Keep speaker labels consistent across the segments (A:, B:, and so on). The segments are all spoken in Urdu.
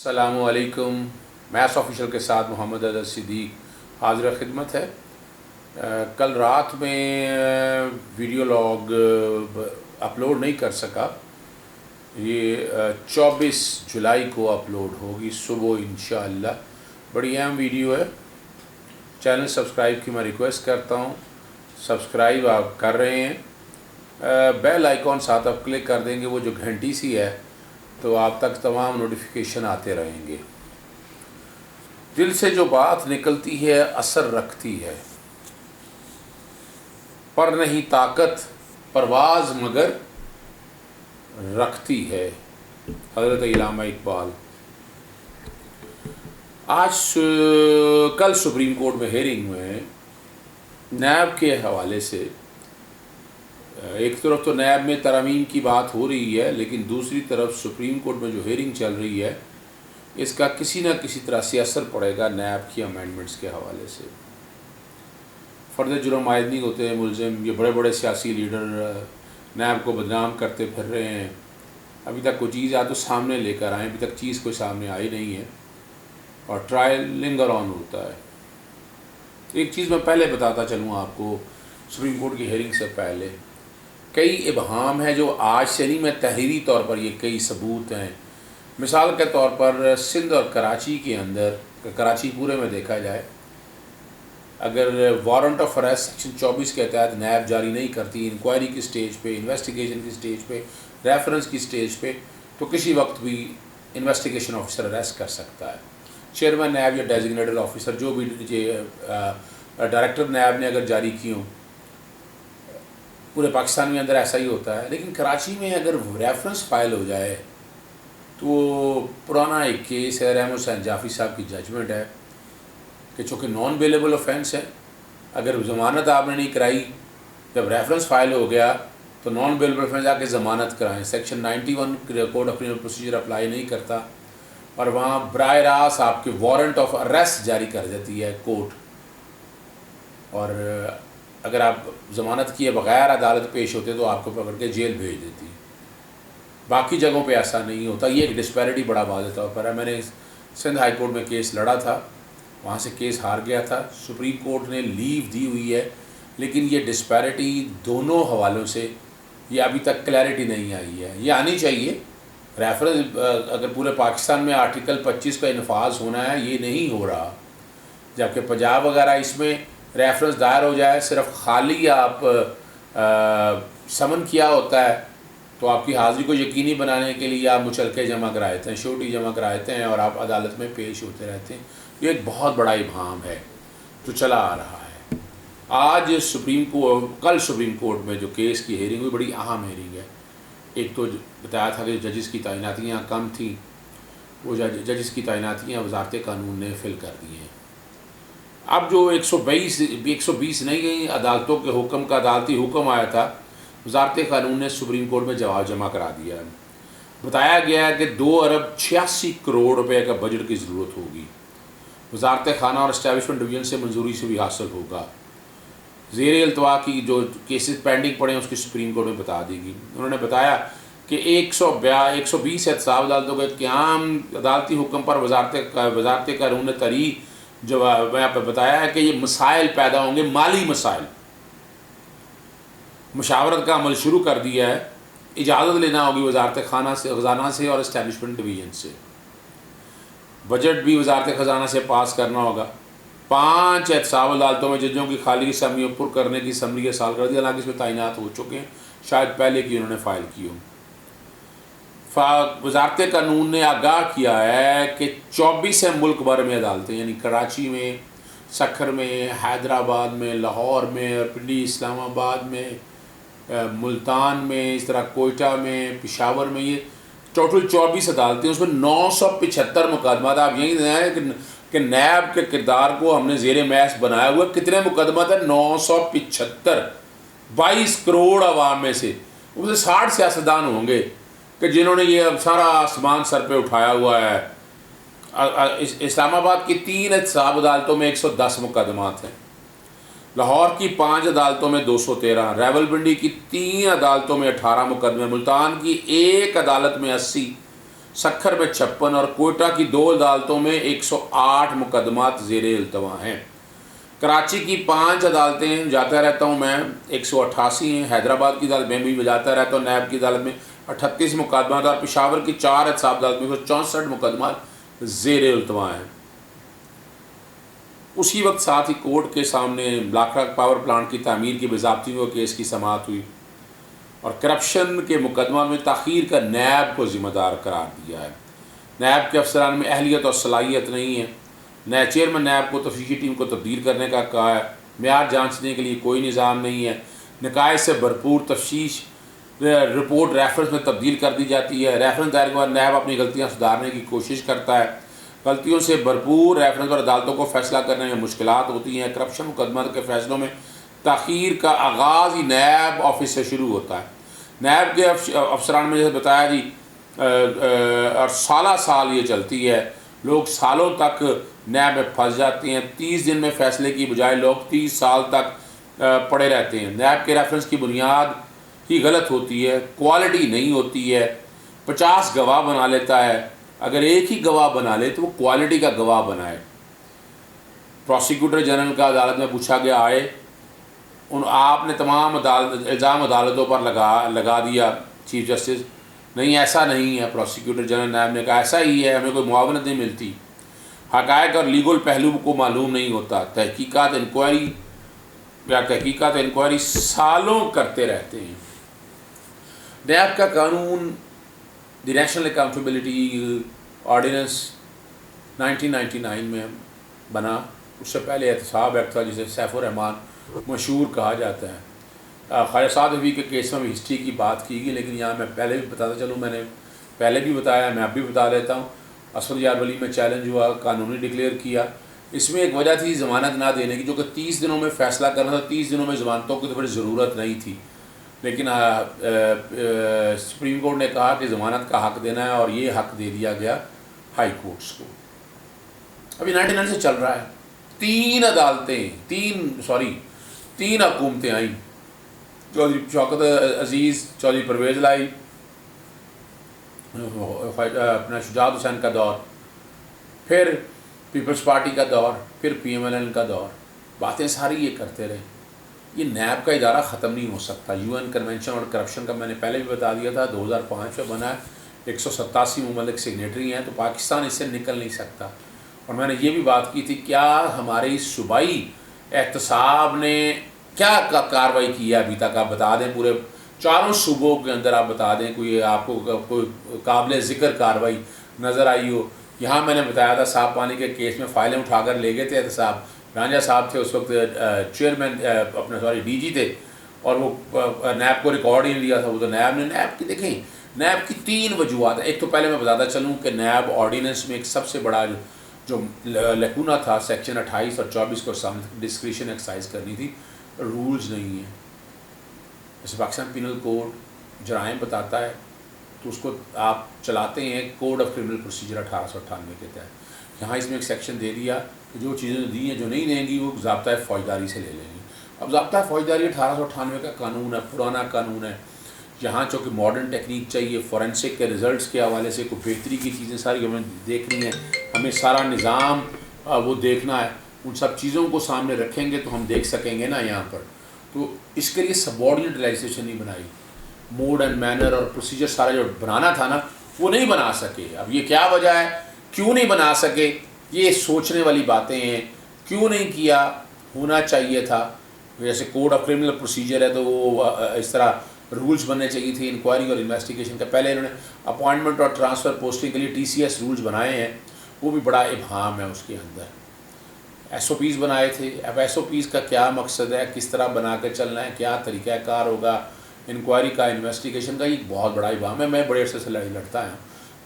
A: السلام علیکم. میس آفیشل کے ساتھ محمد اظہر صدیق حاضر خدمت ہے. کل رات میں ویڈیو لاگ اپلوڈ نہیں کر سکا. یہ 24 جولائی کو اپلوڈ ہوگی صبح انشاءاللہ. بڑی اہم ویڈیو ہے. چینل سبسکرائب کی میں ریکویسٹ کرتا ہوں. سبسکرائب آپ کر رہے ہیں, بیل آئیکن ساتھ آپ کلک کر دیں گے, وہ جو گھنٹی سی ہے تو آپ تک تمام نوٹیفیکیشن آتے رہیں گے. دل سے جو بات نکلتی ہے اثر رکھتی ہے, پر نہیں طاقت پرواز مگر رکھتی ہے. حضرت علامہ اقبال. کل سپریم کورٹ میں ہیئرنگ میں نیب کے حوالے سے ایک طرف تو نیب میں ترامیم کی بات ہو رہی ہے, لیکن دوسری طرف سپریم کورٹ میں جو ہیئرنگ چل رہی ہے اس کا کسی نہ کسی طرح سے اثر پڑے گا نیب کی امینڈمنٹس کے حوالے سے. فرد جرم عائد نہیں ہوتے ہیں ملزم. یہ بڑے بڑے سیاسی لیڈر نیب کو بدنام کرتے پھر رہے ہیں. ابھی تک کوئی چیز تو سامنے لے کر آئیں, ابھی تک چیز کوئی سامنے آئی نہیں ہے اور ٹرائل لنگر آن ہوتا ہے. ایک چیز میں پہلے بتاتا چلوں آپ کو, سپریم کورٹ کی ہیئرنگ سے پہلے کئی ابہام ہیں جو آج سے نہیں, میں تحریری طور پر یہ کئی ثبوت ہیں. مثال کے طور پر سندھ اور کراچی کے اندر, کراچی پورے میں دیکھا جائے, اگر وارنٹ آف اریسٹ سیکشن 24 کے تحت نیب جاری نہیں کرتی انکوائری کی سٹیج پہ, انویسٹیگیشن کی سٹیج پہ, ریفرنس کی سٹیج پہ, تو کسی وقت بھی انویسٹیگیشن آفیسر اریسٹ کر سکتا ہے. چیئرمین نیب یا ڈیزگنیٹڈ آفیسر جو بھی ڈائریکٹر نیب نے اگر جاری کی ہوں, پورے پاکستان میں اندر ایسا ہی ہوتا ہے. لیکن کراچی میں اگر ریفرنس فائل ہو جائے تو پرانا ایک کیس ہے, رحم حسین جعفری صاحب کی ججمنٹ ہے کہ چونکہ نان بیلیبل آفینس ہے, اگر ضمانت آپ نے نہیں کرائی, جب ریفرنس فائل ہو گیا تو نان بیلیبل آفینس آ کے ضمانت کرائیں. Section 91 code of criminal procedure apply نہیں کرتا اور وہاں براہ راست آپ کے وارنٹ آف اریسٹ جاری کر دیتی ہے کورٹ, اور اگر آپ ضمانت کیے بغیر عدالت پیش ہوتے تو آپ کو پکڑ کے جیل بھیج دیتی. باقی جگہوں پہ ایسا نہیں ہوتا. یہ ایک ڈسپیرٹی بڑا واضح طور پر ہے. میں نے سندھ ہائی کورٹ میں کیس لڑا تھا, وہاں سے کیس ہار گیا تھا. سپریم کورٹ نے لیو دی ہوئی ہے, لیکن یہ ڈسپیرٹی دونوں حوالوں سے یہ ابھی تک کلیئرٹی نہیں آئی ہے. یہ آنی چاہیے. ریفرنس اگر پورے پاکستان میں آرٹیکل 25 کا انفاذ ہونا ہے, یہ نہیں ہو رہا. جبکہ پنجاب وغیرہ اس میں ریفرنس دائر ہو جائے, صرف خالی آپ سمن کیا ہوتا ہے تو آپ کی حاضری کو یقینی بنانے کے لیے آپ مچلکے جمع کرائے ہیں, شیورٹی جمع کرائے ہیں اور آپ عدالت میں پیش ہوتے رہتے ہیں. یہ ایک بہت بڑا ابہام ہے جو چلا آ رہا ہے. آج کل سپریم کورٹ میں جو کیس کی ہیئرنگ ہوئی, بڑی اہم ہیئرنگ ہے. ایک تو بتایا تھا کہ ججز کی تعیناتیاں کم تھیں, وہ ججز کی تعیناتیاں وزارت قانون نے فل کر دی ہیں. اب جو 120 نہیں عدالتوں کے حکم کا عدالتی حکم آیا تھا, وزارت قانون نے سپریم کورٹ میں جواب جمع کرا دیا. بتایا گیا ہے کہ 2 ارب 86 کروڑ روپے کا بجٹ کی ضرورت ہوگی. وزارت خانہ اور اسٹیبلشمنٹ ڈویژن سے منظوری سے بھی حاصل ہوگا. زیر التوا کی جو کیسز پینڈنگ پڑے ہیں اس کی سپریم کورٹ میں بتا دی گئی. انہوں نے بتایا کہ 120 احتساب عدالتوں کے قیام عدالتی حکم پر وزارت قانون نے طری جو میں آپ بتایا ہے کہ یہ مسائل پیدا ہوں گے, مالی مسائل. مشاورت کا عمل شروع کر دیا ہے. اجازت لینا ہوگی وزارت خزانہ سے اور اسٹیبلشمنٹ ڈویژن سے. بجٹ بھی وزارت خزانہ سے پاس کرنا ہوگا. 5 احتساب عدالتوں میں ججوں کی خالی اسمبلیوں پر کرنے کی اسمبلی سال کر دی, حالانکہ اس میں تعینات ہو چکے ہیں, شاید پہلے کی انہوں نے فائل کی ہو. وزارت قانون نے آگاہ کیا ہے کہ 24 ہیں ملک بھر میں عدالتیں, یعنی کراچی میں, سکھر میں, حیدرآباد میں, لاہور میں, پنڈی اسلام آباد میں, ملتان میں, اس طرح کوئٹہ میں, پشاور میں, یہ ٹوٹل 24 عدالتیں. اس میں 975 مقدمات. آپ یہی دیں کہ نیب کے کردار کو ہم نے زیر میس بنایا ہوا. کتنے مقدمات ہیں؟ 975. 22 کروڑ عوام میں سے 60 سیاستدان ہوں گے کہ جنہوں نے یہ اب سارا آسمان سر پہ اٹھایا ہوا ہے. اسلام آباد کی 3 احتساب عدالتوں میں 110 مقدمات ہیں. لاہور کی 5 عدالتوں میں 213, راولپنڈی کی 3 عدالتوں میں 18 مقدمے, ملتان کی 1 عدالت میں 80, سکھر میں 56 اور کوئٹہ کی 2 عدالتوں میں 108 مقدمات زیر التوا ہیں۔ کراچی کی 5 عدالتیں جاتا رہتا ہوں میں، 188 ہیں۔ حیدرآباد کی عدالت میں بھی جاتا رہتا ہوں، نیب کی عدالت میں 38 مقدمات، اور پشاور کی 4 احتساب عدالت میں 64 مقدمات زیر التوا ہیں۔ اسی وقت ساتھ ہی کورٹ کے سامنے لاکھڑا پاور پلانٹ کی تعمیر کی باضابطگیوں کے کیس کی سماعت ہوئی، اور کرپشن کے مقدمہ میں تاخیر کا نیب کو ذمہ دار قرار دیا ہے۔ نیب کے افسران میں اہلیت اور صلاحیت نہیں ہے۔ نئے چیئرمین نیب کو تفتیشی ٹیم کو تبدیل کرنے کا کہا ہے۔ معیار جانچنے کے لیے کوئی نظام نہیں ہے۔ نقائص سے بھرپور تفتیش رپورٹ ریفرنس میں تبدیل کر دی جاتی ہے۔ ریفرنس دائر کے بعد نیب اپنی غلطیاں سدھارنے کی کوشش کرتا ہے۔ غلطیوں سے بھرپور ریفرنس پر عدالتوں کو فیصلہ کرنے میں مشکلات ہوتی ہیں۔ کرپشن مقدمات کے فیصلوں میں تاخیر کا آغاز ہی نیب آفس سے شروع ہوتا ہے۔ نیب کے افسران میں جیسے بتایا جی، اور سالہ سال یہ چلتی ہے، لوگ سالوں تک نیب میں پھنس جاتے ہیں۔ 30 دن میں فیصلے کی بجائے لوگ 30 سال تک پڑے رہتے ہیں۔ نیب کے ریفرنس کی بنیاد ہی غلط ہوتی ہے، کوالٹی نہیں ہوتی ہے۔ 50 گواہ بنا لیتا ہے، اگر ایک ہی گواہ بنا لے تو وہ کوالٹی کا گواہ بنائے۔ پروسیکیوٹر جنرل کا عدالت میں پوچھا گیا آئے، آپ نے تمام الزام عدالتوں پر لگا دیا چیف جسٹس، نہیں ایسا نہیں ہے۔ پروسیکیوٹر جنرل نیب نے کہا ایسا ہی ہے، ہمیں کوئی معاونت نہیں ملتی، حقائق اور لیگل پہلو کو معلوم نہیں ہوتا، تحقیقات انکوائری سالوں کرتے رہتے ہیں۔ نیب کا قانون دی نیشنل اکاؤنٹیبلٹی آرڈیننس 1999 میں بنا، اس سے پہلے احتساب ایکٹ تھا جسے سیف الرحمان مشہور کہا جاتا ہے۔ خواجہ سعد حفیظ کے کیس میں بھی ہسٹری کی بات کی گئی، لیکن یہاں میں پہلے بھی بتاتا چلوں، میں نے پہلے بھی بتایا، میں اب بھی بتا دیتا ہوں۔ اسود یار ولی میں چیلنج ہوا، قانونی ڈکلیئر کیا۔ اس میں ایک وجہ تھی ضمانت نہ دینے کی، جو کہ 30 دنوں میں فیصلہ کرنا تھا۔ 30 دنوں میں ضمانتوں کی تو بڑی ضرورت نہیں تھی، لیکن سپریم کورٹ نے کہا کہ ضمانت کا حق دینا ہے، اور یہ حق دے دیا گیا ہائی کورٹس کو۔ ابھی 99 سے چل رہا ہے۔ 3 حکومتیں آئیں، چودھری شوکت عزیز، چودھری پرویز لائی، اپنا شجاعت حسین کا دور، پھر پیپلز پارٹی کا دور، پھر پی ایم ایل این کا دور۔ باتیں ساری یہ کرتے رہے۔ یہ نیب کا ادارہ ختم نہیں ہو سکتا۔ یو این کنونشن اور کرپشن کا میں نے پہلے بھی بتا دیا تھا، 2005 میں بنا ہے، 187 ممالک سگنیٹری ہیں، تو پاکستان اس سے نکل نہیں سکتا۔ اور میں نے یہ بھی بات کی تھی، کیا ہماری صوبائی احتساب نے کیا کارروائی کی ہے ابھی تک؟ آپ بتا دیں، پورے 4 صوبوں کے اندر آپ بتا دیں کوئی آپ کو کوئی قابل ذکر کارروائی نظر آئی ہو۔ یہاں میں نے بتایا تھا صاف پانی کے کیس میں فائلیں اٹھا کر لے گئے تھے احتساب، رانجھا صاحب تھے اس وقت چیئرمین، ڈی جی تھے، اور وہ نیب کو ریکارڈ ہی نہیں لیا تھا۔ وہ تو نیب کی دیکھیں، نیب کی 3 وجوہات ہیں۔ ایک تو پہلے میں بتاتا چلوں کہ نیب آرڈیننس میں ایک سب سے بڑا جو لکونہ تھا، سیکشن 28 اور 24 کو سامنے ڈسکریشن ایکسرسائز کرنی تھی، رولز نہیں ہیں۔ جیسے پاکستان پینل کوڈ جرائم بتاتا ہے تو اس کو آپ چلاتے ہیں کوڈ آف کرمنل پروسیجر 1898 کے تحت۔ یہاں اس میں ایک سیکشن دے دیا کہ جو چیزیں دی ہیں جو نہیں دیں گی وہ ضابطۂ فوجداری سے لے لیں گی۔ اب ضابطۂ فوجداری 1898 کا قانون ہے، پرانا قانون ہے۔ یہاں چونکہ ماڈرن ٹیکنیک چاہیے، فورینسک کے ریزلٹس کے حوالے سے کوئی بہتری کی چیزیں ساری ہمیں دیکھنی ہیں، ہمیں سارا نظام وہ دیکھنا ہے۔ ان سب چیزوں کو سامنے رکھیں گے تو ہم دیکھ سکیں گے نا یہاں پر۔ تو اس کے لیے سبارڈینیٹ لیجسلیشن نہیں بنائی، موڈ اینڈ مینر اور پروسیجر سارا جو بنانا تھا نا وہ نہیں بنا سکے۔ اب یہ کیا وجہ ہے، کیوں نہیں بنا سکے؟ یہ سوچنے والی باتیں ہیں، کیوں نہیں کیا، ہونا چاہیے تھا۔ جیسے کوڈ آف کرمنل پروسیجر ہے تو وہ اس طرح رولز بننے چاہیے تھے انکوائری اور انویسٹیگیشن کا۔ پہلے انہوں نے اپوائنٹمنٹ اور ٹرانسفر پوسٹنگ کے لیے TCS رولز بنائے ہیں، وہ بھی بڑا ابہام ہے اس کے اندر۔ SOPs بنائے تھے، اب SOPs کا کیا مقصد ہے، کس طرح بنا کے چلنا ہے، کیا طریقہ کار ہوگا انکوائری کا، انویسٹیگیشن کا، یہ بہت بڑا ابہام ہے۔ میں بڑے عرصے سے لڑتا ہوں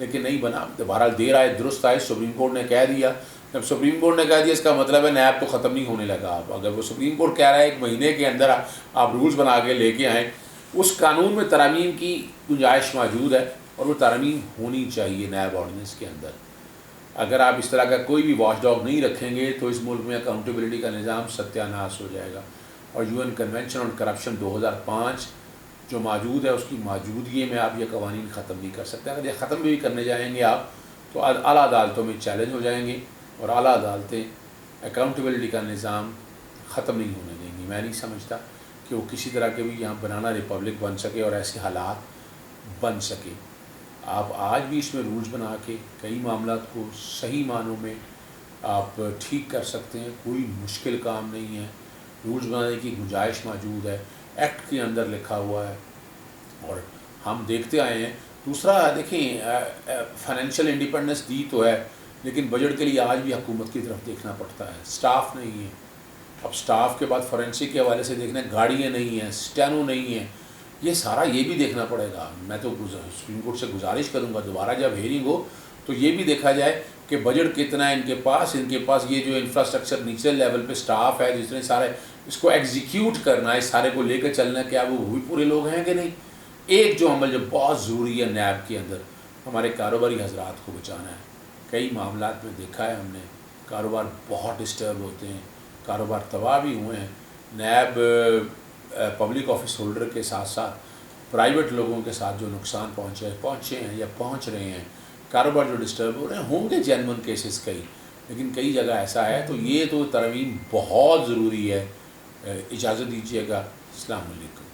A: لیکن نہیں بنا۔ بہرحال دیر آئے درست آئے، سپریم کورٹ نے کہہ دیا۔ جب سپریم کورٹ نے کہہ دیا اس کا مطلب ہے نیب تو ختم نہیں ہونے لگا۔ اب اگر وہ سپریم کورٹ کہہ رہا ہے 1 مہینے کے اندر آپ رولز بنا کے لے کے آئیں، اس قانون میں ترامیم کی گنجائش موجود ہے اور وہ ترامیم ہونی چاہیے نیب آرڈیننس کے اندر۔ اگر آپ اس طرح کا کوئی بھی واچ ڈاگ نہیں رکھیں گے تو اس ملک میں اکاؤنٹیبلٹی کا نظام ستیہ ناش ہو جائے گا۔ اور UN کنونشن آن کرپشن 2005 جو موجود ہے اس کی موجودگی میں آپ یہ قوانین ختم نہیں کر سکتے. اگر یہ ختم بھی کرنے جائیں گے آپ تو اعلیٰ عدالتوں میں چیلنج ہو جائیں گے، اور اعلیٰ عدالتیں اکاؤنٹیبلٹی کا نظام ختم نہیں ہونے دیں گی. میں نہیں سمجھتا کہ وہ کسی طرح کے بھی یہاں بنانا ریپبلک بن سکے اور ایسے حالات بن سکے. آپ آج بھی اس میں رولز بنا کے کئی معاملات کو صحیح معنوں میں آپ ٹھیک کر سکتے ہیں. کوئی مشکل کام نہیں ہے، رولز بنانے کی گنجائش موجود ہے، ایکٹ کے اندر لکھا ہوا ہے اور ہم دیکھتے آئے ہیں. دوسرا دیکھیں، فائنینشیل انڈیپینڈنس دی تو ہے، لیکن بجٹ کے لیے آج بھی حکومت کی طرف دیکھنا پڑتا ہے. سٹاف نہیں ہے. اب سٹاف کے بعد فورینسک کے حوالے سے دیکھنا، گاڑیاں نہیں ہیں، اسٹینو نہیں ہیں، یہ سارا یہ بھی دیکھنا پڑے گا. میں تو سپریم کورٹ سے گزارش کروں گا دوبارہ جب ہیئرنگ ہو تو یہ بھی دیکھا جائے کہ بجٹ کتنا ہے ان کے پاس یہ جو انفراسٹرکچر نیچے لیول پہ سٹاف ہے جس نے سارے اس کو ایگزیکیوٹ کرنا ہے، اس سارے کو لے کے چلنا ہے، کیا وہ بھی پورے لوگ ہیں کہ نہیں. ایک جو عمل جو بہت ضروری ہے نیب کے اندر، ہمارے کاروباری حضرات کو بچانا ہے. کئی معاملات میں دیکھا ہے ہم نے، کاروبار بہت ڈسٹرب ہوتے ہیں، کاروبار تباہ بھی ہوئے ہیں. نیب پبلک آفس ہولڈر کے ساتھ ساتھ پرائیویٹ لوگوں کے ساتھ جو نقصان پہنچے ہیں یا پہنچ رہے ہیں، کاروبار جو ڈسٹرب ہو رہے ہیں، ہوں گے جینون کیسز کئی، لیکن کئی جگہ ایسا ہے. تو یہ تو ترمیم بہت ضروری ہے. اجازت دیجیے گا. السلام علیکم.